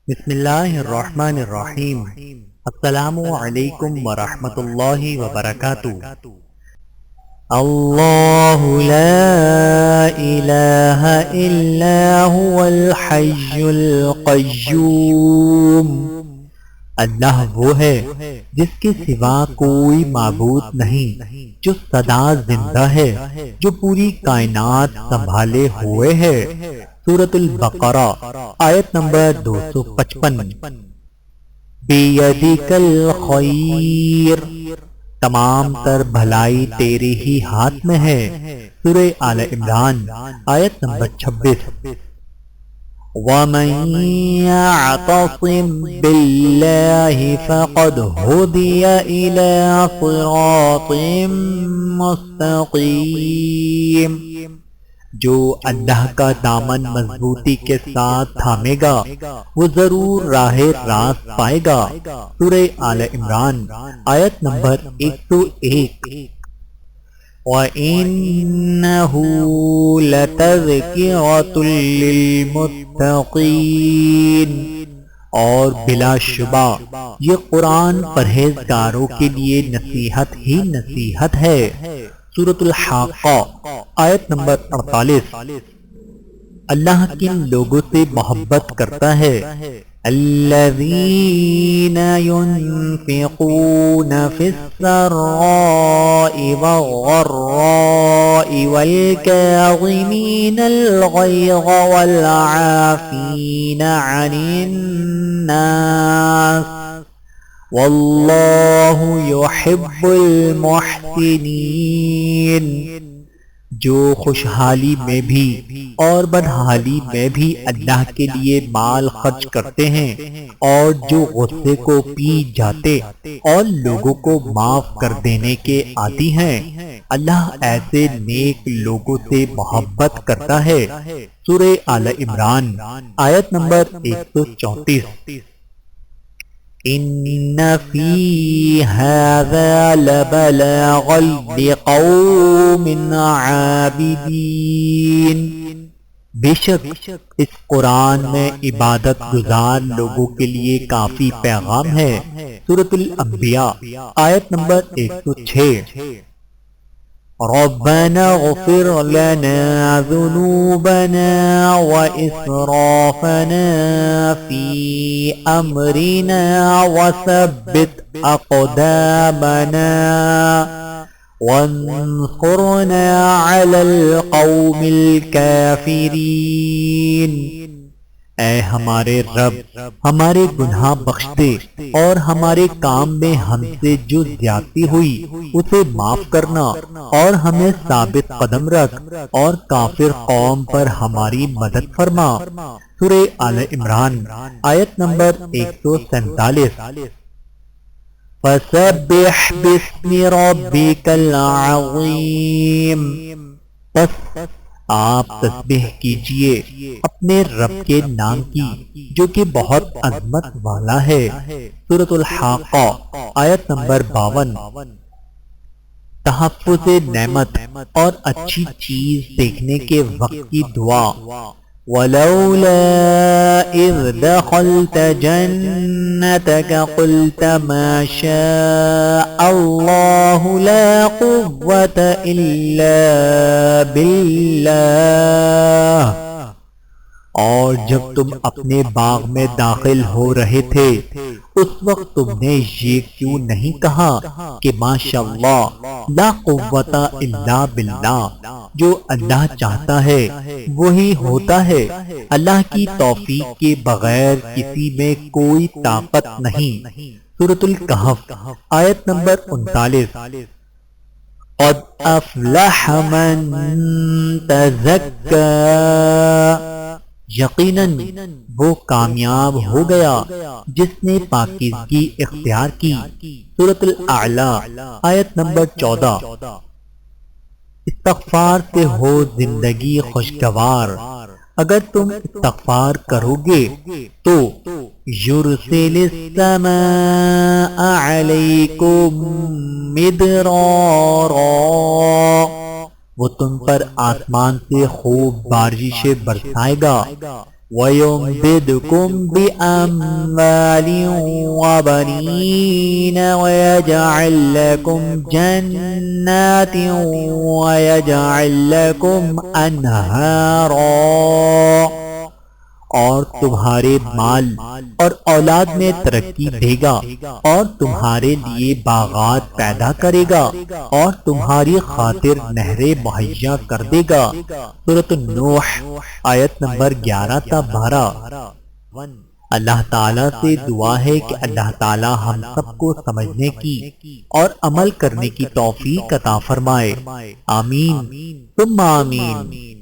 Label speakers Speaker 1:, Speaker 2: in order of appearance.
Speaker 1: بسم اللہ الرحمن الرحیم۔ السلام علیکم ورحمۃ اللہ وبرکاتہ۔ اللہ لا الہ الا هو الحی القیوم۔ اللہ وہ ہے جس کے سوا کوئی معبود نہیں، جو سدا زندہ ہے، جو پوری کائنات سنبھالے ہوئے ہے۔ سورۃ البقرہ آیت نمبر 255۔ بیدک الخیر، تمام تر بھلائی تیرے ہی ہاتھ میں ہے۔ سورہ آل عمران آیت نمبر 26۔ وَمَن يَعْتَصِم بِاللَّهِ فَقَدْ هُدِيَ إِلَى صِرَاطٍ مُسْتَقِيمٍ۔ جو اللہ کا دامن مضبوطی کے ساتھ تھامے گا وہ ضرور راہ راست پائے گا۔ سورہ آل عمران آیت نمبر 101۔ وَإِنَّهُ لَتَذْكِرَةٌ لِّلْمُتَّقِينَ، اور بلا شبہ یہ قرآن پرہیزگاروں کے لیے نصیحت ہی نصیحت ہے۔ سورۃ الحاقہ آیت نمبر 48۔ اللہ کن لوگوں سے محبت کرتا ہے؟ الذین ينفقون فی السراء والضراء والکاظمین الغیظ والعافین عن الناس واللہ یحب المحسنین۔ جو خوشحالی میں بھی اور بدحالی میں بھی اللہ کے لیے مال خرچ کرتے ہیں، اور جو غصے کو پی جاتے اور لوگوں کو معاف کر دینے کے عادی ہیں، اللہ ایسے نیک لوگوں سے محبت کرتا ہے۔ سورہ آل عمران آیت نمبر 134۔ ان فی ھذا لبلاغا لقوم عابدین، بے شک اس قرآن میں عبادت گزار لوگوں کے لیے کافی پیغام ہے۔ سورۃ الانبیاء آیت نمبر 106۔ ربنا اغفر لنا ذنوبنا وإسرافنا في أمرنا وثبت أقدامنا وانصرنا على القوم الكافرين۔ اے ہمارے رب، ہمارے گناہ بخش دے اور ہمارے کام میں ہم سے جو زیادتی ہوئی اسے معاف کرنا، اور ہمیں ثابت قدم رکھ اور کافر قوم پر ہماری مدد فرما۔ سورہ آل عمران آیت نمبر 147۔ فسبح باسم ربک العظیم، پس آپ تسبیح کیجئے اپنے رب کے نام کی جو کہ بہت عظمت والا ہے۔ سورۃ الحاقہ آیت نمبر 52۔ تحفظ نعمت اور اچھی چیز دیکھنے کے وقت کی دعا۔ ولولا اذ دخلت جنتك قلت ما شاء الله لا قوة الا بالله، اور جب تم اپنے باغ میں داخل ہو رہے تھے اس وقت تم نے یہ کیوں نہیں کہا کہ ماشاءاللہ لا قوت الا باللہ، جو اللہ چاہتا ہے وہی ہوتا ہے، اللہ کی توفیق کے بغیر کسی میں کوئی طاقت نہیں۔ سورۃ الکہف آیت نمبر 39۔ قد افلح من تزکا، یقیناً وہ کامیاب ہو گیا جس نے پاکیزگی اختیار کی۔ سورۃ الاعلی آیت نمبر 14۔ استغفار سے ہو زندگی خوشگوار، اگر تم استغفار کرو گے تو یرسل السماء علیکم مدرارا، وہ تم پر آسمان سے خوب بارشیں برسائے گا۔ وَيُمْدِدْكُمْ بِأَمْوَالٍ وَبَنِينَ وَيَجْعَلْ لَكُمْ جَنَّاتٍ وَيَجْعَلْ لَكُمْ أَنْهَارًا، اور تمہارے مال اور اولاد میں ترقی دے گا، اور تمہارے لیے باغات پیدا کرے گا، اور تمہاری خاطر نہریں مہیا کر دے گا۔ سورۃ النوح آیت نمبر 11 تا 12۔ اللہ تعالیٰ سے دعا ہے کہ اللہ تعالیٰ ہم سب کو سمجھنے کی اور عمل کرنے کی توفیق عطا فرمائے۔ آمین ثم آمین۔